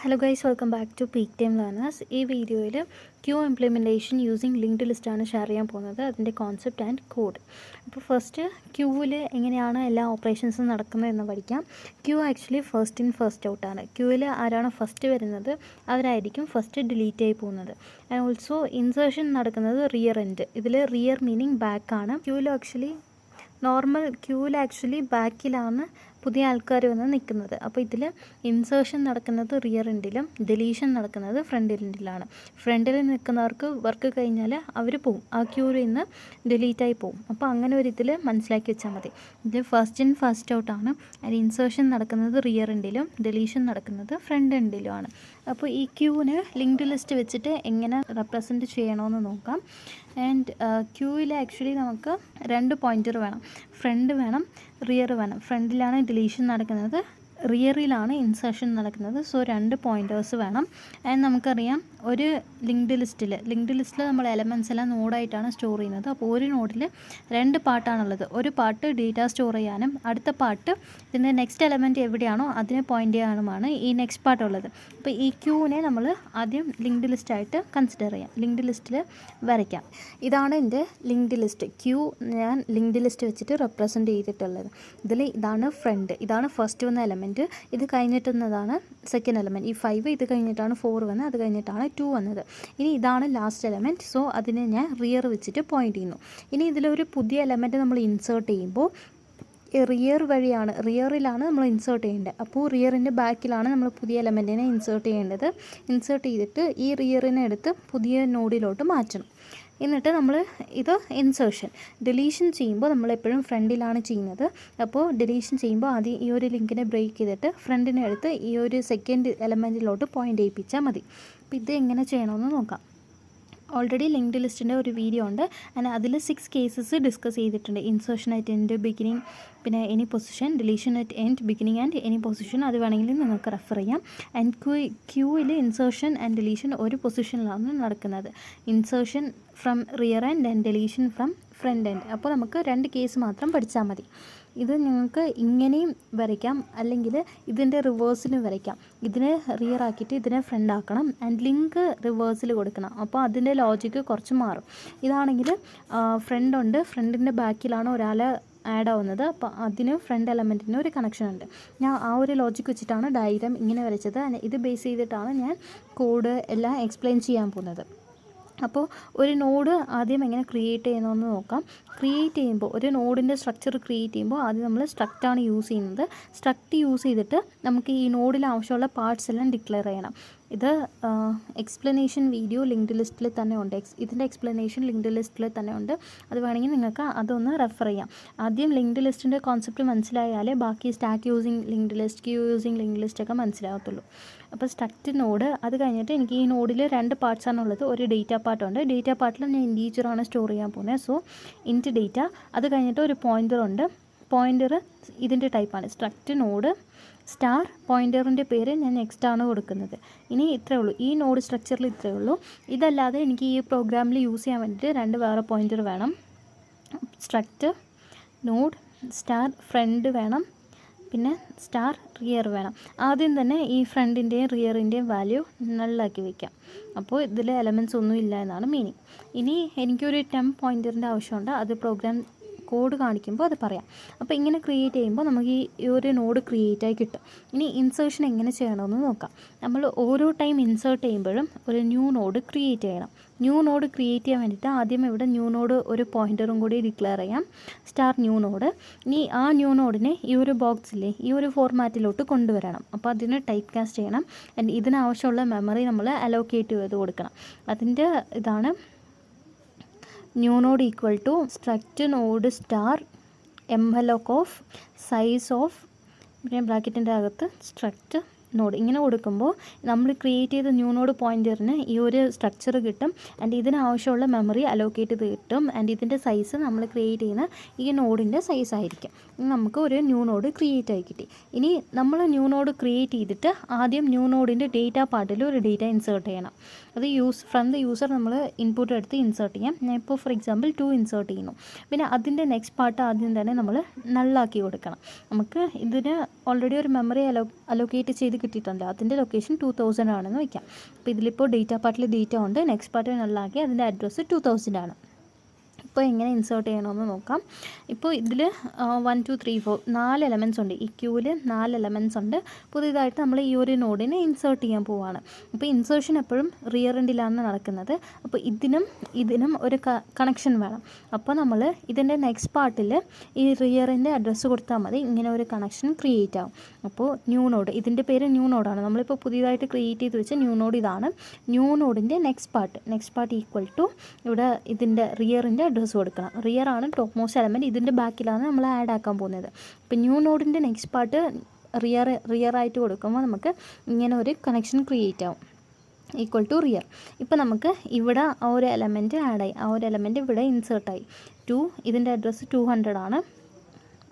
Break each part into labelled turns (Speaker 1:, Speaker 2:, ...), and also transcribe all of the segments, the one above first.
Speaker 1: Hello guys, welcome back to peak time learners. ഈ വീഡിയോയിൽ queue implementation using linked ലിസ്റ്റാണ് share ചെയ്യാൻ പോകുന്നത്, അതിൻ്റെ കോൺസെപ്റ്റ് ആൻഡ് കോഡ്. അപ്പോൾ ഫസ്റ്റ് ക്യൂവിൽ എങ്ങനെയാണ് എല്ലാ ഓപ്പറേഷൻസും നടക്കുന്നത് എന്ന് പഠിക്കാം. Queue actually first in first ഔട്ടാണ്. ക്യൂവിൽ ആരാണ് ഫസ്റ്റ് വരുന്നത് അവരായിരിക്കും ഫസ്റ്റ് ഡിലീറ്റ് ആയി പോകുന്നത്. ആൻഡ് ഓൾസോ ഇൻസേർഷൻ നടക്കുന്നത് റിയർ എൻഡ്. ഇതിൽ റിയർ മീനിങ് ബാക്കാണ്. ക്യൂവിൽ ആക്ച്വലി ബാക്കിലാണ് പുതിയ ആൾക്കാർ വന്ന് നിൽക്കുന്നത്. അപ്പോൾ ഇതിൽ ഇൻസേർഷൻ നടക്കുന്നത് റിയർ എൻഡിലും ഡിലീഷൻ നടക്കുന്നത് ഫ്രണ്ട് എൻഡിലാണ്. ഫ്രണ്ടിൽ നിൽക്കുന്നവർക്ക് വർക്ക് കഴിഞ്ഞാൽ അവർ പോവും, ആ ക്യൂവിൽ നിന്ന് ഡിലീറ്റായി പോവും. അപ്പോൾ അങ്ങനെ ഒരു ഇതിൽ മനസ്സിലാക്കി വെച്ചാൽ മതി. ഇത് ഫസ്റ്റ് ഇൻ ഫസ്റ്റ് ഔട്ടാണ്. അതിൽ ഇൻസേർഷൻ നടക്കുന്നത് റിയർ എൻഡിലും ഡിലീഷൻ നടക്കുന്നത് ഫ്രണ്ട് എൻഡിലുമാണ്. അപ്പോൾ ഈ ക്യൂവിന് ലിങ്ക്ഡ് ലിസ്റ്റ് വെച്ചിട്ട് എങ്ങനെ റെപ്രസെൻറ്റ് ചെയ്യണമെന്ന് നോക്കാം. ആൻഡ് ക്യൂവിൽ ആക്ച്വലി നമുക്ക് 2 പോയിൻ്റർ വേണം, ഫ്രണ്ട് വേണം, റിയർ വേണം. ഫ്രണ്ടിലാണ് ഡിലീഷൻ നടക്കുന്നത്, റിയറിലാണ് ഇൻസേർഷൻ നടക്കുന്നത്. സോ 2 പോയിൻറ്റേഴ്സ് വേണം. ആൻഡ് നമുക്കറിയാം ഒരു ലിങ്ക്ഡ് ലിസ്റ്റിൽ നമ്മൾ എലമെൻറ്റ്സ് എല്ലാം നോഡായിട്ടാണ് സ്റ്റോർ ചെയ്യുന്നത്. അപ്പോൾ ഒരു നോഡിൽ 2 പാർട്ടാണുള്ളത്. ഒരു പാർട്ട് ഡേറ്റ സ്റ്റോർ ചെയ്യാനും അടുത്ത പാർട്ട് ഇതിൻ്റെ നെക്സ്റ്റ് എലമെൻറ്റ് എവിടെയാണോ അതിനെ പോയിൻ്റ് ചെയ്യാനുമാണ് ഈ നെക്സ്റ്റ് പാർട്ട് ഉള്ളത്. അപ്പോൾ ഈ ക്യൂവിനെ നമ്മൾ ആദ്യം ലിങ്ക്ഡ് ലിസ്റ്റായിട്ട് കൺസിഡർ ചെയ്യാം, ലിങ്ക്ഡ് ലിസ്റ്റിൽ വരയ്ക്കാം. ഇതാണ് എൻ്റെ ലിങ്ക്ഡ് ലിസ്റ്റ്. ക്യൂ ഞാൻ ലിങ്ക്ഡ് ലിസ്റ്റ് വെച്ചിട്ട് റെപ്രസെൻറ്റ് ചെയ്തിട്ടുള്ളത്. ഇതാണ് ഫ്രണ്ട്, ഇതാണ് ഫസ്റ്റ് വന്ന എലമെൻറ്റ്. ഇത് കഴിഞ്ഞിട്ടുന്നതാണ് സെക്കൻഡ് എലമെൻറ്റ്. ഈ 5 ഇത് കഴിഞ്ഞിട്ടാണ് 4 വന്നത്, അത് കഴിഞ്ഞിട്ടാണ് 2 വന്നത്. ഇനി ഇതാണ് ലാസ്റ്റ് എലമെൻറ്റ്. സോ അതിനെ ഞാൻ റിയർ വെച്ചിട്ട് പോയിൻ്റ് ചെയ്യുന്നു. ഇനി ഇതിലൊരു പുതിയ എലമെൻറ്റ് നമ്മൾ ഇൻസേർട്ട് ചെയ്യുമ്പോൾ റിയറിലാണ് നമ്മൾ ഇൻസേർട്ട് ചെയ്യേണ്ടത്. അപ്പോൾ റിയറിൻ്റെ ബാക്കിലാണ് നമ്മൾ പുതിയ എലമെൻറ്റിനെ ഇൻസേർട്ട് ചെയ്യേണ്ടത്. ഇൻസേർട്ട് ചെയ്തിട്ട് ഈ റിയറിനെ എടുത്ത് പുതിയ നോഡിലോട്ട് മാറ്റണം. എന്നിട്ട് നമ്മൾ ഇത് ഇൻസേർഷൻ. ഡിലീഷൻ ചെയ്യുമ്പോൾ നമ്മളെപ്പോഴും ഫ്രണ്ടിലാണ് ചെയ്യുന്നത്. അപ്പോൾ ഡിലീഷൻ ചെയ്യുമ്പോൾ ആദ്യം ഈ ഒരു ലിങ്കിനെ ബ്രേക്ക് ചെയ്തിട്ട് ഫ്രണ്ടിനെ എടുത്ത് ഈ ഒരു സെക്കൻഡ് എലമെൻറ്റിലോട്ട് പോയിൻ്റ് ചെയ്യിപ്പിച്ചാൽ മതി. അപ്പോൾ ഇത് എങ്ങനെ ചെയ്യണമെന്ന് നോക്കാം. ഓൾറെഡി ലിങ്ക്ഡ് ലിസ്റ്റിൻ്റെ ഒരു വീഡിയോ ഉണ്ട്. ആൻഡ് അതിൽ 6 കേസസ് ഡിസ്കസ് ചെയ്തിട്ടുണ്ട്. ഇൻസേർഷൻ അറ്റ് എൻഡ്, ബിഗിനിങ്, പിന്നെ any position, deletion at end, beginning and any position. അത് വേണമെങ്കിൽ നിങ്ങൾക്ക് റെഫർ ചെയ്യാം. ആൻഡ് ക്യൂവിൽ ഇൻസേർഷൻ ആൻഡ് ഡിലീഷൻ ഒരു പൊസിഷനിലാണ് നടക്കുന്നത്. Insertion from rear end and deletion from front end. അപ്പോൾ നമുക്ക് 2 കേസ് മാത്രം പഠിച്ചാൽ മതി. ഇത് നിങ്ങൾക്ക് ഇങ്ങനെയും വരയ്ക്കാം, അല്ലെങ്കിൽ ഇതിൻ്റെ റിവേഴ്സിലും വരയ്ക്കാം. ഇതിനെ റിയർ ആക്കിയിട്ട് ഇതിനെ ഫ്രണ്ട് ആക്കണം. ആൻഡ് ലിങ്ക് റിവേഴ്സിൽ കൊടുക്കണം. അപ്പോൾ അതിൻ്റെ ലോജിക്ക് കുറച്ച് മാറും. ഇതാണെങ്കിൽ ഫ്രണ്ടുണ്ട്, ഫ്രണ്ടിൻ്റെ ബാക്കിലാണ് ഒരാൾ ആഡ് ആവുന്നത്. അപ്പോൾ അതിന് ഫ്രണ്ട് എലമെൻറ്റിന് ഒരു കണക്ഷൻ ഉണ്ട്. ഞാൻ ആ ഒരു ലോജിക്ക് വെച്ചിട്ടാണ് ഡയഗ്രാം ഇങ്ങനെ വരച്ചത്. ഇത് ബേസ് ചെയ്തിട്ടാണ് ഞാൻ കോഡ് എല്ലാം എക്സ്പ്ലെയിൻ ചെയ്യാൻ പോകുന്നത്. അപ്പോൾ ഒരു നോഡ് ആദ്യം എങ്ങനെ ക്രിയേറ്റ് ചെയ്യണമെന്ന് നോക്കാം. ക്രിയേറ്റ് ചെയ്യുമ്പോൾ ഒരു നോഡിൻ്റെ സ്ട്രക്ചർ ക്രിയേറ്റ് ചെയ്യുമ്പോൾ ആദ്യം നമ്മൾ സ്ട്രക്റ്റാണ് യൂസ് ചെയ്യുന്നത്. സ്ട്രക്റ്റ് യൂസ് ചെയ്തിട്ട് നമുക്ക് ഈ നോഡിൽ ആവശ്യമുള്ള പാർട്സ് എല്ലാം ഡിക്ലെയർ ചെയ്യണം. ഇത് എക്സ്പ്ലനേഷൻ വീഡിയോ ലിങ്ക്ഡ് ലിസ്റ്റിൽ തന്നെ ഉണ്ട്. ഇതിൻ്റെ എക്സ്പ്ലനേഷൻ ലിങ്ക്ഡ് ലിസ്റ്റിൽ തന്നെ ഉണ്ട്. അത് വേണമെങ്കിൽ നിങ്ങൾക്ക് അതൊന്ന് റെഫർ ചെയ്യാം. ആദ്യം ലിങ്ക്ഡ് ലിസ്റ്റിൻ്റെ കോൺസെപ്റ്റ് മനസ്സിലായാലേ ബാക്കി stack using linked list, queue using linked ലിസ്റ്റൊക്കെ മനസ്സിലാകത്തുള്ളൂ. അപ്പോൾ സ്ട്രക്റ്റ് നോഡ്, അത് കഴിഞ്ഞിട്ട് എനിക്ക് ഈ നോഡിൽ 2 പാർട്സാണുള്ളത്. ഒരു ഡേറ്റ പാർട്ടുണ്ട്. ഡേറ്റ പാർട്ടിൽ ഞാൻ ഇൻറ്റീജറാണ് സ്റ്റോർ ചെയ്യാൻ പോകുന്നത്. So int data. അത് കഴിഞ്ഞിട്ട് ഒരു പോയിൻ്റർ ഉണ്ട്. പോയിൻ്റർ ഇതിൻ്റെ ടൈപ്പാണ് സ്ട്രക്റ്റ് നോഡ് സ്റ്റാർ. പോയിൻ്ററിൻ്റെ പേര് ഞാൻ നെക്സ്റ്റ് ആണ് കൊടുക്കുന്നത്. ഇനി ഇത്രയേ ഉള്ളൂ, ഈ നോഡ് സ്ട്രക്ചറിൽ ഇത്രയേ ഉള്ളൂ. ഇതല്ലാതെ എനിക്ക് ഈ പ്രോഗ്രാമിൽ യൂസ് ചെയ്യാൻ വേണ്ടിയിട്ട് 2 വേറെ പോയിൻ്റർ വേണം. സ്ട്രക്റ്റ് നോഡ് സ്റ്റാർ ഫ്രണ്ട് വേണം, പിന്നെ സ്റ്റാർ റിയർ വേണം. ആദ്യം തന്നെ ഈ ഫ്രണ്ടിൻ്റെയും റിയറിൻ്റെയും വാല്യൂ നള്ളാക്കി വയ്ക്കാം. അപ്പോൾ ഇതിൽ എലമെൻറ്റ്സ് ഒന്നും ഇല്ല എന്നാണ് മീനിങ്. ഇനി എനിക്കൊരു ടെംപ് പോയിൻ്ററിൻ്റെ ആവശ്യമുണ്ട്. അത് പ്രോഗ്രാം കോഡ് കാണിക്കുമ്പോൾ അത് പറയാം. അപ്പോൾ ഇങ്ങനെ ക്രിയേറ്റ് ചെയ്യുമ്പോൾ നമുക്ക് ഈ ഒരു നോഡ് ക്രിയേറ്റായി കിട്ടും. ഇനി ഇൻസേർഷൻ എങ്ങനെ ചെയ്യണമെന്ന് നോക്കാം. നമ്മൾ ഓരോ ടൈം ഇൻസേർട്ട് ചെയ്യുമ്പോഴും ഒരു ന്യൂ നോഡ് ക്രിയേറ്റ് ചെയ്യണം. ന്യൂ നോഡ് ക്രിയേറ്റ് ചെയ്യാൻ വേണ്ടിയിട്ട് ആദ്യം ഇവിടെ ന്യൂ നോഡ് ഒരു പോയിൻ്ററും കൂടി ഡിക്ലെയർ ചെയ്യാം, സ്റ്റാർ ന്യൂ നോഡ്. ഇനി ആ ന്യൂ നോഡിനെ ഈ ഒരു ബോക്സിലെ ഈ ഒരു ഫോർമാറ്റിലോട്ട് കൊണ്ടുവരണം. അപ്പോൾ അതിന് ടൈപ്പ് കാസ്റ്റ് ചെയ്യണം. ഇതിനാവശ്യമുള്ള മെമ്മറി നമ്മൾ അലോക്കേറ്റ് ചെയ്ത് കൊടുക്കണം. അതിൻ്റെ ഇതാണ് new node equal to struct node star malloc of size of, പിന്നെ ബ്രാക്കറ്റിൻ്റെ അകത്ത് സ്ട്രക്റ്റ് നോഡ്. ഇങ്ങനെ കൊടുക്കുമ്പോൾ നമ്മൾ ക്രിയേറ്റ് ചെയ്ത ന്യൂ നോഡ് പോയിൻ്ററിന് ഈ ഒരു സ്ട്രക്ചർ കിട്ടും. ആൻഡ് ഇതിനാവശ്യമുള്ള മെമ്മറി അലോക്കേറ്റ് ചെയ്ത് കിട്ടും. ആൻഡ് ഇതിൻ്റെ സൈസ് നമ്മൾ ക്രിയേറ്റ് ചെയ്യുന്ന ഈ നോഡിൻ്റെ സൈസ് ആയിരിക്കും. നമുക്ക് ഒരു ന്യൂ നോഡ് ക്രിയേറ്റ് ആയി കിട്ടി. ഇനി നമ്മൾ ന്യൂ നോഡ് ക്രിയേറ്റ് ചെയ്തിട്ട് ആദ്യം ന്യൂ നോഡിൻ്റെ ഡേറ്റ പാർട്ടിൽ ഒരു ഡേറ്റ ഇൻസേർട്ട് ചെയ്യണം. അത് ഫ്രം ദ യൂസർ നമ്മൾ ഇൻപുട്ട് എടുത്ത് ഇൻസേർട്ട് ചെയ്യാം. ഞാൻ ഇപ്പോൾ ഫോർ എക്സാമ്പിൾ 2 ഇൻസേർട്ട് ചെയ്യുന്നു. പിന്നെ അതിൻ്റെ നെക്സ്റ്റ് പാർട്ട് ആദ്യം തന്നെ നമ്മൾ നള്ളാക്കി കൊടുക്കണം. നമുക്ക് ഇതിന് ഓൾറെഡി ഒരു മെമ്മറി അലോക്കേറ്റ് ചെയ്ത് കിട്ടിയിട്ടുണ്ട്, അതിൻ്റെ ലൊക്കേഷൻ 2000 ആണെന്ന് വയ്ക്കാം. അപ്പോൾ ഇതിലിപ്പോൾ ഡേറ്റ പാർട്ടിൽ ഡേറ്റ ഉണ്ട്, നെക്സ്റ്റ് പാർട്ട് നല്ലാക്കി അതിൻ്റെ അഡ്രസ്സ് 2000 ആണ്. ഇപ്പോൾ എങ്ങനെ ഇൻസേർട്ട് ചെയ്യണമെന്ന് നോക്കാം. ഇപ്പോൾ ഇതിൽ 1 2 3 4 4 എലമെൻറ്റ്സ് ഉണ്ട്. ഈ ക്യൂവിൽ 4 എലമെൻറ്റ്സ് ഉണ്ട്. പുതിയതായിട്ട് നമ്മൾ ഈ ഒരു നോഡിനെ ഇൻസേർട്ട് ചെയ്യാൻ പോവുകയാണ്. അപ്പോൾ ഇൻസേർഷൻ എപ്പോഴും റിയർ എൻഡിലാണ് നടക്കുന്നത്. അപ്പോൾ ഇതിനും ഒരു കണക്ഷൻ വേണം. അപ്പോൾ നമ്മൾ ഇതിൻ്റെ നെക്സ്റ്റ് പാർട്ടിൽ ഈ റിയറിൻ്റെ അഡ്രസ്സ് കൊടുത്താൽ മതി, ഇങ്ങനെ ഒരു കണക്ഷൻ ക്രിയേറ്റ് ആവും. അപ്പോൾ ന്യൂ നോഡ്, ഇതിൻ്റെ പേര് ന്യൂ നോഡാണ്. നമ്മളിപ്പോൾ പുതിയതായിട്ട് ക്രിയേറ്റ് ചെയ്ത് വെച്ച ന്യൂ നോഡ് ഇതാണ്. ന്യൂ നോഡിൻ്റെ നെക്സ്റ്റ് പാർട്ട് ഈക്വൽ ടു ഇവിടെ ഇതിൻ്റെ റിയറിൻ്റെ അഡ്രസ്സ് കൊടുക്കണം. റിയർ ആണ് ടോപ്പ് മോസ്റ്റ് എലമെൻറ്റ്, ഇതിൻ്റെ ബാക്കിലാണ് നമ്മൾ ആഡ് ആക്കാൻ പോകുന്നത്. അപ്പോൾ ന്യൂ നോഡിൻ്റെ നെക്സ്റ്റ് പാർട്ട് റിയർ ആയിട്ട് കൊടുക്കുമ്പോൾ നമുക്ക് ഇങ്ങനെ ഒരു കണക്ഷൻ ക്രിയേറ്റ് ആവും, ഈക്വൽ ടു റിയർ. ഇപ്പോൾ നമുക്ക് ഇവിടെ ആ ഒരു എലമെൻറ്റ് ആഡായി, ആ ഒരു എലമെൻറ്റ് ഇവിടെ ഇൻസേർട്ടായി. 2 ഇതിൻ്റെ അഡ്രസ്സ് 200 ആണ്,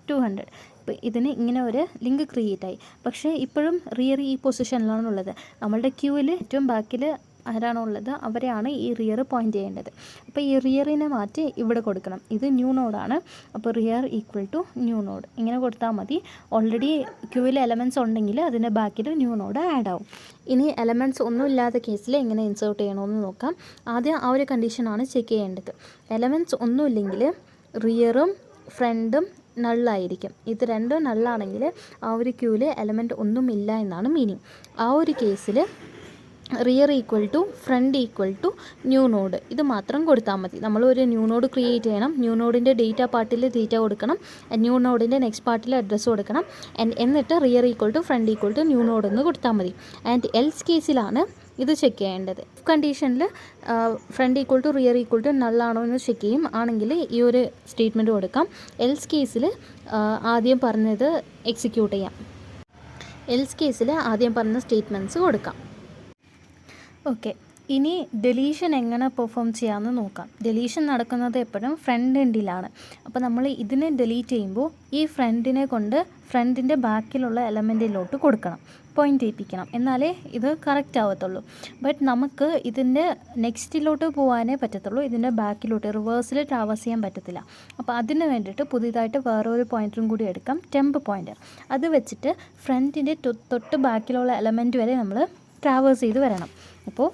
Speaker 1: 200. ഇപ്പോൾ ഇതിന് ഇങ്ങനെ ഒരു ലിങ്ക് ക്രിയേറ്റ് ആയി. പക്ഷേ ഇപ്പോഴും റിയർ ഈ പൊസിഷനിലാണുള്ളത്. നമ്മളുടെ ക്യൂവിൽ ഏറ്റവും ബാക്കിൽ ആരാണോ ഉള്ളത് അവരെയാണ് ഈ റിയർ പോയിൻ്റ് ചെയ്യേണ്ടത്. അപ്പോൾ ഈ റിയറിനെ മാറ്റി ഇവിടെ കൊടുക്കണം. ഇത് ന്യൂ നോഡാണ്. അപ്പോൾ rear equal to new node ഇങ്ങനെ കൊടുത്താൽ മതി. ഓൾറെഡി ക്യൂവിൽ എലമെൻറ്റ്സ് ഉണ്ടെങ്കിൽ അതിൻ്റെ ബാക്കിൽ ന്യൂ നോഡ് ആഡ് ആവും. ഇനി എലമെൻറ്റ്സ് ഒന്നും ഇല്ലാത്ത കേസിൽ എങ്ങനെ ഇൻസേർട്ട് ചെയ്യണമെന്ന് നോക്കാം. ആദ്യം ആ ഒരു കണ്ടീഷനാണ് ചെക്ക് ചെയ്യേണ്ടത്. എലമെൻറ്റ്സ് ഒന്നുമില്ലെങ്കിൽ റിയറും ഫ്രണ്ടും നള്ളായിരിക്കും. ഇത് രണ്ടും നള്ളാണെങ്കിൽ ആ ഒരു ക്യൂവിൽ എലമെൻറ്റ് ഒന്നും ഇല്ല എന്നാണ് മീനിങ്. ആ ഒരു കേസിൽ rear equal to front equal to new node ഇത് മാത്രം കൊടുത്താൽ മതി. നമ്മൾ ഒരു ന്യൂ നോഡ് ക്രിയേറ്റ് ചെയ്യണം. ന്യൂ നോഡിൻ്റെ ഡേറ്റ പാർട്ടിൽ ഡേറ്റ കൊടുക്കണം, ന്യൂ നോഡിൻ്റെ നെക്സ്റ്റ് പാർട്ടിൽ അഡ്രസ്സ് കൊടുക്കണം. എന്നിട്ട് rear equal to front equal to new node എന്ന് കൊടുത്താൽ മതി. ആൻഡ് എൽസ് കേസിലാണ് ഇത് ചെക്ക് ചെയ്യേണ്ടത്. കണ്ടീഷനിൽ front equal to rear equal to നള്ളാണോ എന്ന് ചെക്ക് ചെയ്യും. ആണെങ്കിൽ ഈ ഒരു സ്റ്റേറ്റ്മെൻറ്റ് കൊടുക്കാം. എൽസ് കേസിൽ ആദ്യം പറഞ്ഞത് എക്സിക്യൂട്ട് ചെയ്യാം. എൽസ് കേസിൽ ആദ്യം പറഞ്ഞ സ്റ്റേറ്റ്മെൻറ്റ്സ് കൊടുക്കാം. ഓക്കെ, ഇനി ഡെലീഷൻ എങ്ങനെ പെർഫോം ചെയ്യാമെന്ന് നോക്കാം. ഡെലീഷൻ നടക്കുന്നത് എപ്പോഴും ഫ്രണ്ട് എൻഡിലാണ്. അപ്പോൾ നമ്മൾ ഇതിനെ ഡിലീറ്റ് ചെയ്യുമ്പോൾ ഈ ഫ്രണ്ടിനെ കൊണ്ട് ഫ്രണ്ടിൻ്റെ ബാക്കിലുള്ള എലമെൻറ്റിലോട്ട് കൊടുക്കണം, പോയിൻ്റ് ചെയ്യിപ്പിക്കണം, എന്നാലേ ഇത് കറക്റ്റ് ആവത്തുള്ളൂ. ബട്ട് നമുക്ക് ഇതിൻ്റെ നെക്സ്റ്റിലോട്ട് പോകാനേ പറ്റത്തുള്ളൂ, ഇതിൻ്റെ ബാക്കിലോട്ട് റിവേഴ്സിൽ ട്രാവേഴ്സ് ചെയ്യാൻ പറ്റത്തില്ല. അപ്പോൾ അതിന് വേണ്ടിയിട്ട് പുതിയതായിട്ട് വേറൊരു പോയിൻറ്ററും കൂടി എടുക്കാം, ടെമ്പ് പോയിൻറ്റർ. അത് വെച്ചിട്ട് ഫ്രണ്ടിൻ്റെ തൊട്ട് ബാക്കിലുള്ള എലമെൻറ്റ് വരെ നമ്മൾ ട്രാവേഴ്സ് ചെയ്ത് വരണം. അപ്പോൾ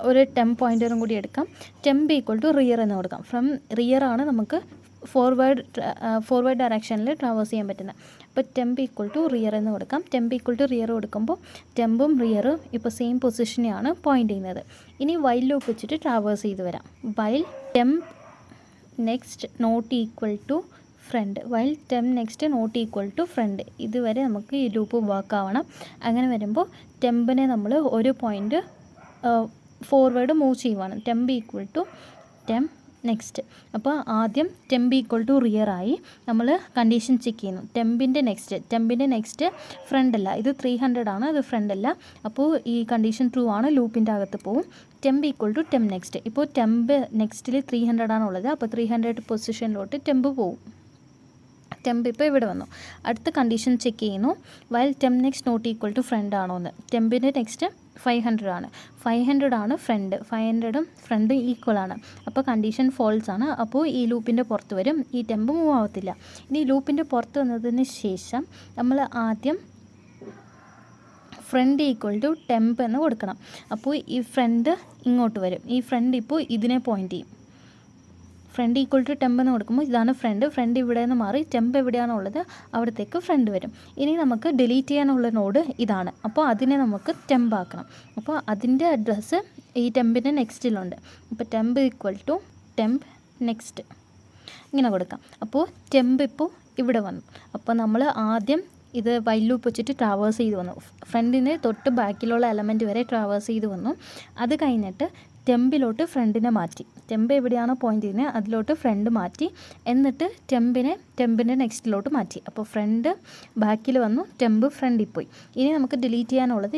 Speaker 1: ഒരു ടെമ്പ് പോയിൻറ്ററും കൂടി എടുക്കാം. ടെമ്പ് ഈക്വൽ ടു റിയർ എന്ന് കൊടുക്കാം. ഫ്രം റിയർ ആണ് നമുക്ക് ഫോർവേഡ് ഡയറക്ഷനിൽ ട്രാവേഴ്സ് ചെയ്യാൻ പറ്റുന്നത്. അപ്പോൾ ടെമ്പ് ഈക്വൽ ടു റിയർ എന്ന് കൊടുക്കാം. ടെമ്പ് ഈക്വൽ ടു റിയർ കൊടുക്കുമ്പോൾ ടെമ്പും റിയറും ഇപ്പോൾ സെയിം പൊസിഷനെയാണ് പോയിൻ്റ് ചെയ്യുന്നത്. ഇനി വൈൽ ലൂപ്പ് വെച്ചിട്ട് ട്രാവേഴ്സ് ചെയ്ത് വരാം. While temp next not equal to front, while temp next not equal to front, ഇതുവരെ നമുക്ക് ഈ ലൂപ്പ് വർക്ക് ആവണം. അങ്ങനെ വരുമ്പോൾ ടെമ്പിനെ നമ്മൾ ഒരു പോയിൻ്റ് ഫോർവേഡ് മൂവ് ചെയ്യുവാണ്. Temp equal to temp next. അപ്പോൾ ആദ്യം ടെമ്പ് ഈക്വൽ ടു റിയർ ആയി. നമ്മൾ കണ്ടീഷൻ ചെക്ക് ചെയ്യുന്നു. ടെമ്പിൻ്റെ നെക്സ്റ്റ് ഫ്രണ്ട് അല്ല, ഇത് 300 ആണ്, ഇത് ഫ്രണ്ട് അല്ല. അപ്പോൾ ഈ കണ്ടീഷൻ ട്രൂ ആണ്, ലൂപ്പിൻ്റെ അകത്ത് പോവും. Temp equal to temp next. ഇപ്പോൾ ടെമ്പ് നെക്സ്റ്റിൽ 300 ആണുള്ളത്. അപ്പോൾ 300 പൊസിഷനിലോട്ട് ടെമ്പ് പോവും. ടെമ്പ് ഇപ്പോൾ ഇവിടെ വന്നു. അടുത്ത കണ്ടീഷൻ ചെക്ക് ചെയ്യുന്നു. While temp next not equal to front ആണോ എന്ന്. ടെമ്പിൻ്റെ നെക്സ്റ്റ് 500 ആണ്, 500 ആണ് ഫ്രണ്ട്, 500ഉം ഫ്രണ്ടും ഈക്വൽ ആണ്. അപ്പോൾ കണ്ടീഷൻ ഫോൾസ് ആണ്. അപ്പോൾ ഈ ലൂപ്പിൻ്റെ പുറത്ത് വരും, ഈ ടെമ്പ് മൂവ് ആവത്തില്ല. ഇനി ലൂപ്പിൻ്റെ പുറത്ത് വന്നതിന് ശേഷം നമ്മൾ ആദ്യം ഫ്രണ്ട് ഈക്വൽ ടു ടെമ്പ് എന്ന് കൊടുക്കണം. അപ്പോൾ ഈ ഫ്രണ്ട് ഇങ്ങോട്ട് വരും, ഈ ഫ്രണ്ട് ഇപ്പോൾ ഇതിനെ പോയിൻ്റ് ചെയ്യും. ഫ്രണ്ട് ഈക്വൽ ടു ടെമ്പ് എന്ന് കൊടുക്കുമ്പോൾ ഇതാണ് ഫ്രണ്ട് ഇവിടെ നിന്ന് മാറി ടെമ്പ് എവിടെയാണോ ഉള്ളത് അവിടത്തേക്ക് ഫ്രണ്ട് വരും. ഇനി നമുക്ക് ഡിലീറ്റ് ചെയ്യാനുള്ള നോഡ് ഇതാണ്. അപ്പോൾ അതിനെ നമുക്ക് ടെമ്പ് ആക്കണം. അപ്പോൾ അതിൻ്റെ അഡ്രസ്സ് ഈ ടെമ്പിൻ്റെ നെക്സ്റ്റിലുണ്ട്. അപ്പോൾ temp equal to temp next ഇങ്ങനെ കൊടുക്കാം. അപ്പോൾ ടെമ്പ് ഇപ്പോൾ ഇവിടെ വന്നു. അപ്പോൾ നമ്മൾ ആദ്യം ഇത് വൈൽ ലൂപ്പ് വെച്ചിട്ട് ട്രാവേഴ്സ് ചെയ്ത് വന്നു. ഫ്രണ്ടിന് തൊട്ട് ബാക്കിലുള്ള എലമെൻറ്റ് വരെ ട്രാവേഴ്സ് ചെയ്ത് വന്നു. അത് കഴിഞ്ഞിട്ട് ടെമ്പിലോട്ട് ഫ്രണ്ടിനെ മാറ്റി. ടെമ്പ് എവിടെയാണോ പോയിൻ്റ് ചെയ്യുന്നത് അതിലോട്ട് ഫ്രണ്ട് മാറ്റി. എന്നിട്ട് ടെമ്പിൻ്റെ നെക്സ്റ്റിലോട്ട് മാറ്റി. അപ്പോൾ ഫ്രണ്ട് ബാക്കിൽ വന്നു, ടെമ്പ് ഫ്രണ്ടിൽ പോയി. ഇനി നമുക്ക് ഡിലീറ്റ് ചെയ്യാനുള്ളത്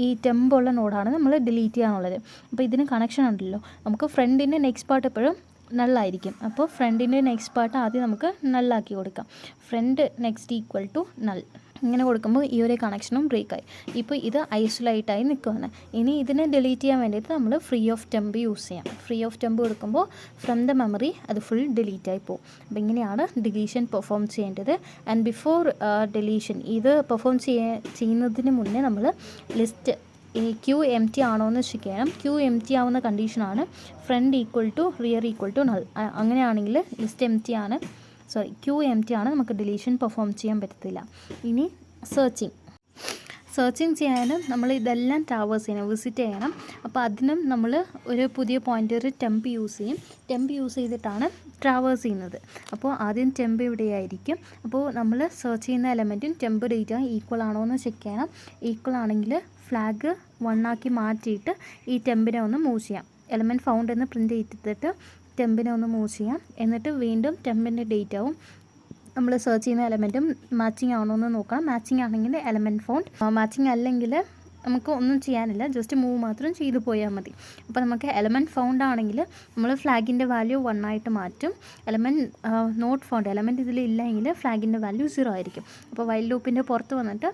Speaker 1: ഈ ടെമ്പുള്ള നോഡാണ് നമ്മൾ ഡിലീറ്റ് ചെയ്യാനുള്ളത്. അപ്പോൾ ഇതിന് കണക്ഷൻ ഉണ്ടല്ലോ. നമുക്ക് ഫ്രണ്ടിൻ്റെ നെക്സ്റ്റ് പാർട്ട് എപ്പോഴും നള്ളായിരിക്കും. അപ്പോൾ ഫ്രണ്ടിൻ്റെ നെക്സ്റ്റ് പാർട്ട് ആദ്യം നമുക്ക് നള്ളാക്കി കൊടുക്കാം. Front next equal to null. ഇങ്ങനെ കൊടുക്കുമ്പോൾ ഈ ഒരു കണക്ഷനും ബ്രേക്കായി. ഇപ്പോൾ ഇത് ഐസൊലേറ്റായി നിൽക്കുകയാണ്. ഇനി ഇതിനെ ഡിലീറ്റ് ചെയ്യാൻ വേണ്ടിയിട്ട് നമ്മൾ ഫ്രീ ഓഫ് ടെമ്പ് യൂസ് ചെയ്യാം. ഫ്രീ ഓഫ് ടെമ്പ് കൊടുക്കുമ്പോൾ ഫ്രം ദ മെമ്മറി അത് ഫുൾ ഡിലീറ്റ് ആയി പോകും. അപ്പോൾ ഇങ്ങനെയാണ് ഡിലീഷൻ പെർഫോം ചെയ്യേണ്ടത്. ആൻഡ് ബിഫോർ ഡിലീഷൻ ഇത് പെർഫോം ചെയ്യുന്നതിന് മുന്നേ നമ്മൾ ലിസ്റ്റ് ഈ ക്യൂ എം ടി ആണോ എന്ന് ചെക്ക് ചെയ്യണം. ക്യൂ എം ടി ആവുന്ന കണ്ടീഷനാണ് front equal to rear equal to null. അങ്ങനെയാണെങ്കിൽ ലിസ്റ്റ് എം ടി ആണ്, ക്യൂ എം ടി ആണ്, നമുക്ക് ഡിലീഷൻ പെർഫോം ചെയ്യാൻ പറ്റത്തില്ല. ഇനി സെർച്ചിങ് ചെയ്യാനും നമ്മൾ ഇതെല്ലാം ട്രാവേഴ്സ് ചെയ്യണം, വിസിറ്റ് ചെയ്യണം. അപ്പോൾ അതിനും നമ്മൾ ഒരു പുതിയ പോയിൻ്റർ ടെമ്പ് യൂസ് ചെയ്യും. ടെമ്പ് യൂസ് ചെയ്തിട്ടാണ് ട്രാവേഴ്സ് ചെയ്യുന്നത്. അപ്പോൾ ആദ്യം ടെമ്പ് ഇവിടെയായിരിക്കും. അപ്പോൾ നമ്മൾ സെർച്ച് ചെയ്യുന്ന എലമെൻറ്റും ടെമ്പ് ഡേറ്റ ഈക്വൽ ആണോ എന്ന് ചെക്ക് ചെയ്യണം. ഈക്വൽ ആണെങ്കിൽ ഫ്ലാഗ് 1 ആക്കി മാറ്റിയിട്ട് ഈ ടെമ്പിനെ ഒന്ന് മൂവ് ചെയ്യാം. എലമെൻറ്റ് ഫൗണ്ട് എന്ന് പ്രിൻ്റ് ചെയ്തിട്ട് ടെമ്പിനെ ഒന്ന് മൂവ് ചെയ്യാം. എന്നിട്ട് വീണ്ടും ടെമ്പിൻ്റെ ഡേറ്റാവും നമ്മൾ സെർച്ച് ചെയ്യുന്ന എലമെൻറ്റും മാച്ചിങ് ആണോ എന്ന് നോക്കണം. മാച്ചിങ് ആണെങ്കിൽ എലമെൻറ്റ് ഫൗണ്ട്, മാച്ചിങ് അല്ലെങ്കിൽ നമുക്ക് ഒന്നും ചെയ്യാനില്ല, ജസ്റ്റ് മൂവ് മാത്രം ചെയ്തു പോയാൽ മതി. അപ്പോൾ നമുക്ക് എലമെൻറ്റ് ഫൗണ്ട് ആണെങ്കിൽ നമ്മൾ ഫ്ലാഗിൻ്റെ വാല്യൂ 1 ആയിട്ട് മാറ്റും. എലമെൻറ്റ് നോട്ട് ഫൗണ്ട്, എലമെൻറ്റ് ഇതിലില്ലെങ്കിൽ ഫ്ലാഗിൻ്റെ വാല്യൂ 0 ആയിരിക്കും. അപ്പോൾ വൈൽ ലൂപ്പിൻ്റെ പുറത്ത് വന്നിട്ട്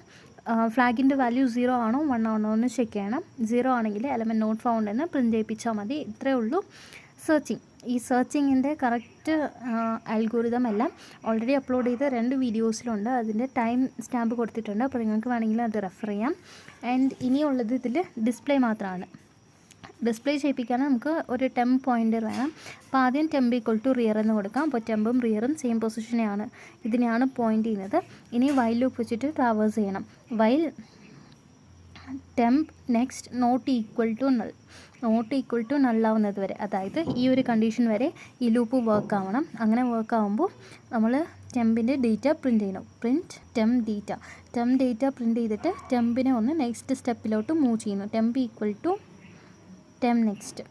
Speaker 1: ഫ്ലാഗിൻ്റെ വാല്യൂ 0 ആണോ 1 ആണോ എന്ന് ചെക്ക് ചെയ്യണം. 0 ആണെങ്കിൽ എലമെൻറ്റ് നോട്ട് ഫൗണ്ട് എന്ന് പ്രിൻ്റ് ചെയ്യിപ്പിച്ചാൽ മതി. ഇത്രയേ ഉള്ളൂ സെർച്ചിങ്. ഈ സെർച്ചിങ്ങിൻ്റെ കറക്റ്റ് അൽഗോരിതം എല്ലാം ഓൾറെഡി അപ്ലോഡ് ചെയ്ത 2 വീഡിയോസിലുണ്ട്. അതിൻ്റെ ടൈം സ്റ്റാമ്പ് കൊടുത്തിട്ടുണ്ട്. അപ്പോൾ നിങ്ങൾക്ക് വേണമെങ്കിൽ അത് റെഫർ ചെയ്യാം. ആൻഡ് ഇനിയുള്ളത് ഇതിൽ ഡിസ്പ്ലേ മാത്രമാണ്. ഡിസ്പ്ലേ ചെയ്യിപ്പിക്കാൻ നമുക്ക് ഒരു ടെമ്പ് പോയിൻ്റർ വേണം. അപ്പോൾ ആദ്യം ടെമ്പ് ഈക്വൽ ടു റിയർ എന്ന് കൊടുക്കാം. അപ്പോൾ ടെമ്പും റിയറും സെയിം പൊസിഷനെയാണ്, ഇതിനെയാണ് പോയിൻ്റ് ചെയ്യുന്നത്. ഇനി വൈൽ ലൂപ്പ് വെച്ചിട്ട് ട്രാവേഴ്സ് ചെയ്യണം. While temp next not equal to null, not equal to നള്ളാവുന്നത് വരെ, അതായത് ഈ ഒരു കണ്ടീഷൻ വരെ ഈ ലൂപ്പ് വർക്ക് ആവണം. അങ്ങനെ വർക്ക് ആകുമ്പോൾ നമ്മൾ ടെമ്പിൻ്റെ ഡേറ്റ പ്രിൻറ്റ് ചെയ്യണം. പ്രിൻറ്റ് ടെമ്പ് ഡേറ്റ പ്രിൻറ്റ് ചെയ്തിട്ട് ടെമ്പിനെ ഒന്ന് നെക്സ്റ്റ് സ്റ്റെപ്പിലോട്ട് മൂവ് ചെയ്യുന്നു. Temp equal to temp next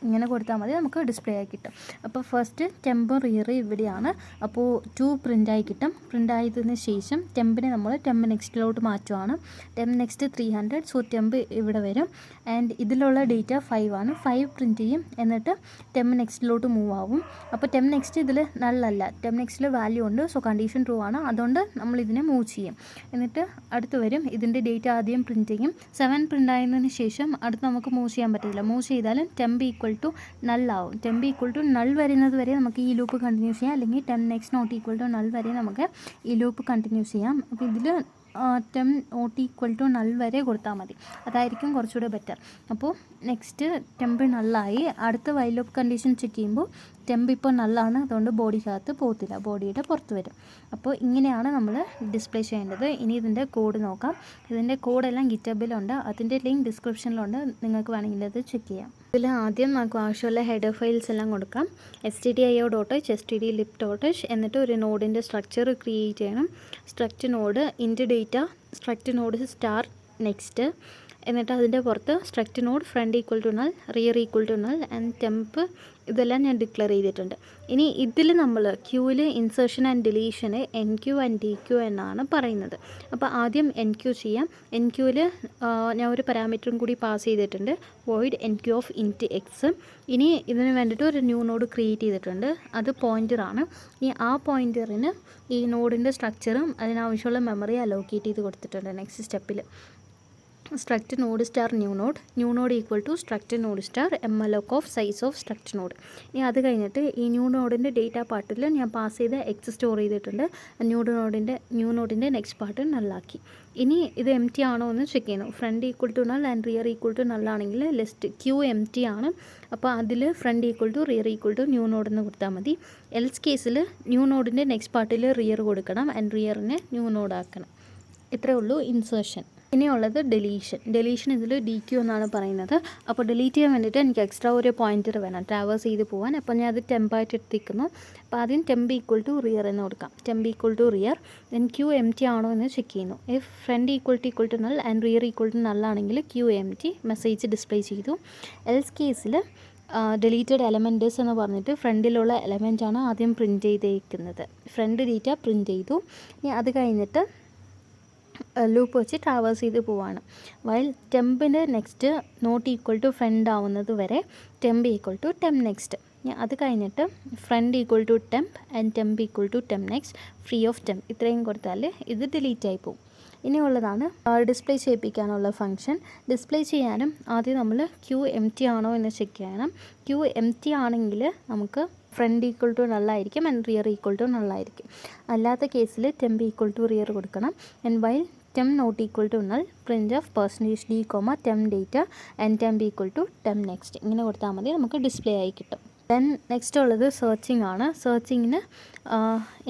Speaker 1: ഇങ്ങനെ കൊടുത്താൽ മതി, നമുക്ക് ഡിസ്പ്ലേ ആയി കിട്ടും. അപ്പോൾ ഫസ്റ്റ് ടെമ്പും റിയറും ഇവിടെയാണ്. അപ്പോൾ 2 പ്രിൻ്റായി കിട്ടും. പ്രിൻ്റ് ആയതിന് ശേഷം ടെമ്പിനെ നമ്മൾ ടെമ്പ് നെക്സ്റ്റിലോട്ട് മാറ്റുവാണ്. ടെമ്പ് നെക്സ്റ്റ് 300, സോ ടെമ്പ് ഇവിടെ വരും. ആൻഡ് ഇതിലുള്ള ഡേറ്റ 5 ആണ്. 5 പ്രിൻറ്റ് ചെയ്യും, എന്നിട്ട് ടെമ്പ് നെക്സ്റ്റിലോട്ട് മൂവ് ആവും. അപ്പോൾ ടെമ്പ് നെക്സ്റ്റ് ഇതിൽ നല്ലല്ല, ടെമ്പ് നെക്സ്റ്റിൽ വാല്യൂ ഉണ്ട്, സോ കണ്ടീഷൻ ട്രൂ ആണ്. അതുകൊണ്ട് നമ്മളിതിനെ മൂവ് ചെയ്യും. എന്നിട്ട് അടുത്ത് വരും, ഇതിൻ്റെ ഡേറ്റ ആദ്യം പ്രിൻറ്റ് ചെയ്യും. 7 പ്രിൻ്റ് ആയതിനു ശേഷം അടുത്ത് നമുക്ക് മൂവ് ചെയ്യാൻ പറ്റില്ല. മൂവ് ചെയ്താലും ടെമ്പ് ഈക്വൽ ടു നൾ ആവും. ടെമ്പ് ഈക്വൽ ടു നൾ വരുന്നത് വരെ നമുക്ക് ഈ ലൂപ്പ് കണ്ടിന്യൂ ചെയ്യാം, അല്ലെങ്കിൽ temp next not equal to null വരെ നമുക്ക് ഈ ലൂപ്പ് കണ്ടിന്യൂ ചെയ്യാം. അപ്പോൾ ഇതിൽ temp not equal to null വരെ കൊടുത്താൽ മതി, അതായിരിക്കും കുറച്ചുകൂടെ ബെറ്റർ. അപ്പോൾ നെക്സ്റ്റ് ടെമ്പ് നള്ളായി. അടുത്ത വൈൽ ലൂപ്പ് കണ്ടീഷൻ ചെക്ക് ചെയ്യുമ്പോൾ ടെമ്പ് ഇപ്പോൾ നള്ളാണ്, അതുകൊണ്ട് ബോഡിക്കകത്ത് പോകത്തില്ല, ബോഡിയുടെ പുറത്ത് വരും. അപ്പോൾ ഇങ്ങനെയാണ് നമ്മൾ ഡിസ്പ്ലേ ചെയ്യേണ്ടത്. ഇനി ഇതിൻ്റെ കോഡ് നോക്കാം. ഇതിൻ്റെ കോഡെല്ലാം ഗിറ്റബിലുണ്ട്, അതിൻ്റെ ലിങ്ക് ഡിസ്ക്രിപ്ഷനിലുണ്ട്, നിങ്ങൾക്ക് വേണമെങ്കിൽ അത് ചെക്ക് ചെയ്യാം. ഇതിൽ ആദ്യം നമുക്ക് ആവശ്യമുള്ള ഹെഡർ ഫയൽസ് എല്ലാം കൊടുക്കാം. stdio.h, stdlib.h, എന്നിട്ട് ഒരു നോഡിൻ്റെ സ്ട്രക്ചർ ക്രിയേറ്റ് ചെയ്യണം. Structure node int data, structure node star next, എന്നിട്ട് അതിൻ്റെ പുറത്ത് structure node front equal to null, rear equal to null and temp, ഇതെല്ലാം ഞാൻ ഡിക്ലെയർ ചെയ്തിട്ടുണ്ട്. ഇനി ഇതിൽ നമ്മൾ ക്യൂവിൽ ഇൻസേർഷൻ ആൻഡ് ഡിലീഷന് NQ ആൻഡ് DQ എന്നാണ് പറയുന്നത്. അപ്പോൾ ആദ്യം NQ ചെയ്യാം. NQവിൽ ഞാൻ ഒരു പാരാമീറ്ററും കൂടി പാസ് ചെയ്തിട്ടുണ്ട്, void NQ ഓഫ് ഇൻറ്റ് എക്സ്. ഇനി ഇതിന് വേണ്ടിയിട്ട് ഒരു ന്യൂ നോഡ് ക്രിയേറ്റ് ചെയ്തിട്ടുണ്ട്, അത് പോയിൻ്ററാണ്. ഇനി ആ പോയിൻ്ററിന് ഈ നോഡിൻ്റെ സ്ട്രക്ചറും അതിനാവശ്യമുള്ള മെമ്മറി അലോക്കേറ്റ് ചെയ്ത് കൊടുത്തിട്ടുണ്ട്. നെക്സ്റ്റ് സ്റ്റെപ്പിൽ structure node star new node equal to structure node star malloc of size of structure node. ഇനി അത് കഴിഞ്ഞിട്ട് ഈ ന്യൂ നോഡിൻ്റെ ഡേറ്റ പാർട്ടിൽ ഞാൻ പാസ് ചെയ്ത എക്സ് സ്റ്റോർ ചെയ്തിട്ടുണ്ട്. ന്യൂ നോഡിൻ്റെ നെക്സ്റ്റ് പാർട്ട് നള്ളാക്കി. ഇനി ഇത് എം ടി ആണോ എന്ന് ചെക്ക് ചെയ്യുന്നു. Front equal to null and rear equal to നള്ളാണെങ്കിൽ ലിസ്റ്റ് ക്യൂ എം ടി ആണ്. അപ്പോൾ അതിൽ front equal to rear equal to new node എന്ന് കൊടുത്താൽ മതി. എൽസ് കേസിൽ ന്യൂ നോഡിൻ്റെ നെക്സ്റ്റ് പാർട്ടിൽ റിയർ കൊടുക്കണം ആൻഡ് റിയറിനെ ന്യൂ നോഡ് ആക്കണം. ഇത്രയേ ഉള്ളൂ ഇൻസേർഷൻ. ഇനിയുള്ളത് ഡെലീഷൻ ഇതിൽ DQ എന്നാണ് പറയുന്നത്. അപ്പോൾ ഡിലീറ്റ് ചെയ്യാൻ വേണ്ടിയിട്ട് എനിക്ക് എക്സ്ട്രാ ഒരു പോയിൻ്റർ വേണം ട്രാവേഴ്സ് ചെയ്ത് പോകാൻ. അപ്പോൾ ഞാൻ അത് ടെമ്പായിട്ട് എടുത്തിരിക്കുന്നു. അപ്പോൾ ആദ്യം ടെമ്പ് ഈക്വൽ ടു റിയർ എന്ന് കൊടുക്കാം. Temp equal to rear, then queue empty ആണോ എന്ന് ചെക്ക് ചെയ്യുന്നു. If front equal to null and rear equal to നള്ളാണെങ്കിൽ queue empty message display ചെയ്തു. എൽസ് കേസിൽ ഡിലീറ്റഡ് എലമെൻറ്റ്സ് എന്ന് പറഞ്ഞിട്ട് ഫ്രണ്ടിലുള്ള എലമെൻറ്റാണ് ആദ്യം പ്രിൻറ്റ് ചെയ്തേക്കുന്നത്. ഫ്രണ്ട് ഡേറ്റ പ്രിൻറ്റ് ചെയ്തു. ഇനി അത് കഴിഞ്ഞിട്ട് ലൂപ്പ് വെച്ച് ട്രാവേഴ്സ് ചെയ്ത് പോവാണ്. വൈൽ ടെമ്പിൻ്റെ next not equal to front ആവുന്നത് വരെ temp equal to temp next. അത് കഴിഞ്ഞിട്ട് front equal to temp and temp equal to temp next free of temp ഇത്രയും കൊടുത്താൽ ഇത് ഡിലീറ്റ് ആയി പോകും. ഇനിയുള്ളതാണ് ഡിസ്പ്ലേ ചെയ്യിപ്പിക്കാനുള്ള ഫംഗ്ഷൻ. ഡിസ്പ്ലേ ചെയ്യാനും ആദ്യം നമ്മൾ ക്യൂ എം ടി ആണോ എന്ന് ചെക്ക് ചെയ്യണം. ക്യൂ എം ടി ആണെങ്കിൽ നമുക്ക് ഫ്രണ്ട് ഈക്വൽ ടു നള്ളായിരിക്കും ആൻഡ് റിയർ ഈക്വൽ ടു നള്ളായിരിക്കും. അല്ലാത്ത case temp equal to rear കൊടുക്കണം. And while temp not equal to null print of %d, temp data and temp equal to temp next ഇങ്ങനെ കൊടുത്താൽ മതി, നമുക്ക് ഡിസ്പ്ലേ ആയി കിട്ടും. ദെൻ നെക്സ്റ്റ് ഉള്ളത് സെർച്ചിങ് ആണ്. സെർച്ചിങ്ങിന്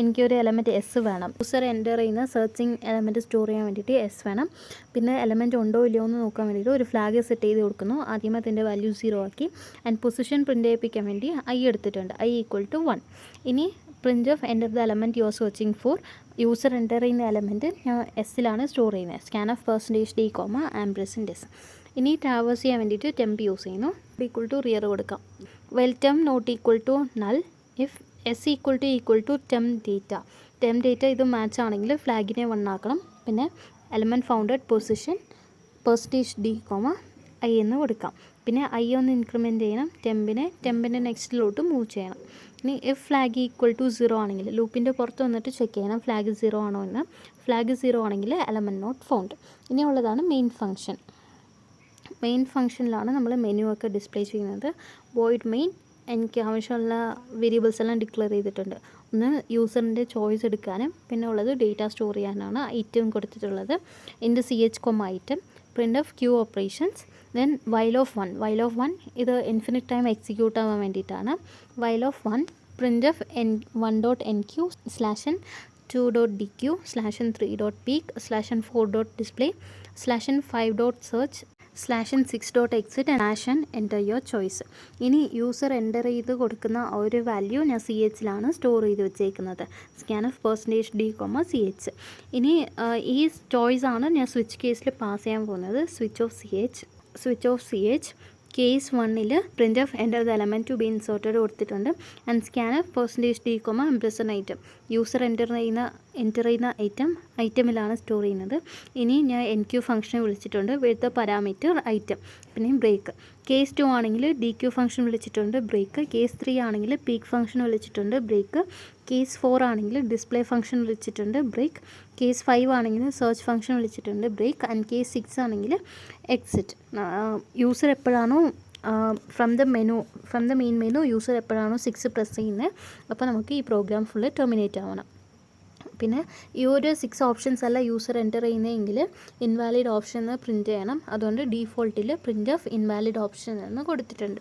Speaker 1: എനിക്കൊരു എലമെൻറ്റ് എസ് വേണം. യൂസർ എൻ്റർ ചെയ്യുന്ന സെർച്ചിങ് എലമെൻറ്റ് സ്റ്റോർ ചെയ്യാൻ വേണ്ടിയിട്ട് എസ് വേണം. പിന്നെ എലമെൻറ്റ് ഉണ്ടോ ഇല്ലയോ എന്ന് നോക്കാൻ വേണ്ടിയിട്ട് ഒരു ഫ്ലാഗ് സെറ്റ് ചെയ്ത് കൊടുക്കുന്നു. ആദ്യമേ അതിൻ്റെ വാല്യൂ 0 ആക്കി. ആൻഡ് പൊസിഷൻ പ്രിൻ്റ് ചെയ്യിപ്പിക്കാൻ വേണ്ടി ഐ എടുത്തിട്ടുണ്ട്, ഐ ഈക്വൽ ടു 1. ഇനി printf enter the element you are searching for. User enter ചെയ്യുന്ന എലമെൻറ്റ് ഞാൻ എസ്സിലാണ് സ്റ്റോർ ചെയ്യുന്നത്. സ്കാൻ ഓഫ് %d, ആംബ്രസിൻ്റെ എസ്. ഇനി ട്രാവേഴ്സ് ചെയ്യാൻ വേണ്ടിയിട്ട് ടെംപ് യൂസ് ചെയ്യുന്നു. ഈക്വൽ ടു റിയർ കൊടുക്കാം. While temp not equal to null if S equal to temp data. Temp data ഇത് മാച്ച് ആണെങ്കിൽ ഫ്ലാഗിനെ 1 ആക്കണം. പിന്നെ element founded position %d, I എന്ന് കൊടുക്കാം. പിന്നെ ഐ ഒന്ന് ഇൻക്രിമെൻറ്റ് ചെയ്യണം. ടെമ്പിൻ്റെ നെക്സ്റ്റിലോട്ട് മൂവ് ചെയ്യണം. ഇനി ഇഫ് ഫ്ലാഗ് ഈക്വൽ ടു 0 ആണെങ്കിൽ ലൂപ്പിൻ്റെ പുറത്ത് വന്നിട്ട് ചെക്ക് ചെയ്യണം ഫ്ലാഗ് 0 ആണോ എന്ന്. ഫ്ലാഗ് 0 ആണെങ്കിൽ എലമെൻറ്റ് നോട്ട് ഫൗണ്ട്. ഇനിയുള്ളതാണ് മെയിൻ ഫംഗ്ഷൻ. മെയിൻ ഫംഗ്ഷനിലാണ് നമ്മൾ മെനു ഒക്കെ ഡിസ്പ്ലേ ചെയ്യുന്നത്. വോയിഡ് മെയിൻ എനിക്ക് ആവശ്യമുള്ള വേരിയബിൾസ് എല്ലാം ഡിക്ലെയർ ചെയ്തിട്ടുണ്ട്. ഒന്ന് യൂസറിൻ്റെ ചോയ്സ് എടുക്കാനും പിന്നെ ഉള്ളത് ഡേറ്റ സ്റ്റോർ ചെയ്യാനാണ് ഐറ്റം കൊടുത്തിട്ടുള്ളത്. Int CH, item printf queue operations. Then while of 1 ഇത് ഇൻഫിനിറ്റ് ടൈം എക്സിക്യൂട്ട് ആവാൻ വേണ്ടിയിട്ടാണ്. While of 1 printf n1.nq /n 2.dq /n3.peak /n4.display /n5.search /n6.exit /n enter your choice. ഇനി user enter ചെയ്ത് കൊടുക്കുന്ന ഒരു value ഞാൻ CHലാണ് store ചെയ്ത് വെച്ചേക്കുന്നത്. Scan of %d, CH. ഇനി ഈ ചോയ്സ് ആണ് ഞാൻ സ്വിച്ച് കേസിൽ പാസ് ചെയ്യാൻ പോകുന്നത്. സ്വിച്ച് ഓഫ് CH കേസ് 1ൽ printf enter the element to be inserted കൊടുത്തിട്ടുണ്ട്. And scanf %d, ampersand item. User enter ചെയ്യുന്ന ഐറ്റമിലാണ് സ്റ്റോർ ചെയ്യുന്നത്. ഇനി ഞാൻ NQ ഫംഗ്ഷനെ വിളിച്ചിട്ടുണ്ട് വിത്ത് ദ പാരാമീറ്റർ ഐറ്റം. പിന്നെ ബ്രേക്ക്. കേസ് 2 ആണെങ്കിൽ DQ ഫംഗ്ഷൻ വിളിച്ചിട്ടുണ്ട്, ബ്രേക്ക്. കേസ് 3 ആണെങ്കിൽ പീക്ക് ഫംഗ്ഷൻ വിളിച്ചിട്ടുണ്ട്, ബ്രേക്ക്. കേസ് 4 ആണെങ്കിൽ ഡിസ്പ്ലേ ഫംഗ്ഷൻ വിളിച്ചിട്ടുണ്ട്, ബ്രേക്ക്. കേസ് 5 ആണെങ്കിൽ സെർച്ച് ഫംഗ്ഷൻ വിളിച്ചിട്ടുണ്ട്, ബ്രേക്ക്. ആൻഡ് കേസ് 6 ആണെങ്കിൽ എക്സിറ്റ്. യൂസർ എപ്പോഴാണോ from the main menu user എപ്പോഴാണോ 6 പ്രസ് ചെയ്യുന്നത് അപ്പോൾ നമുക്ക് ഈ പ്രോഗ്രാം ഫുള്ള് ടെർമിനേറ്റ് ആവണം. പിന്നെ ഈ ഒരു 6 ഓപ്ഷൻസ് അല്ല യൂസർ എൻ്റർ ചെയ്യുന്നതെങ്കിൽ ഇൻവാലിഡ് ഓപ്ഷൻ എന്ന് പ്രിൻറ്റ് ചെയ്യണം. അതുകൊണ്ട് ഡീഫോൾട്ടിൽ പ്രിൻ്റ് ഓഫ് ഇൻവാലിഡ് ഓപ്ഷൻ എന്ന് കൊടുത്തിട്ടുണ്ട്.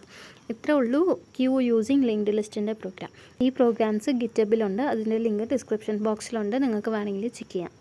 Speaker 1: ഇത്രേ ഉള്ളൂ ക്യൂ യൂസിങ് ലിങ്ക്ഡ് ലിസ്റ്റിൻ്റെ പ്രോഗ്രാം. ഈ പ്രോഗ്രാംസ് ഗിറ്റബിലുണ്ട്, അതിൻ്റെ ലിങ്ക് ഡിസ്ക്രിപ്ഷൻ ബോക്സിലുണ്ട്, നിങ്ങൾക്ക് വേണമെങ്കിൽ ചെക്ക് ചെയ്യാം.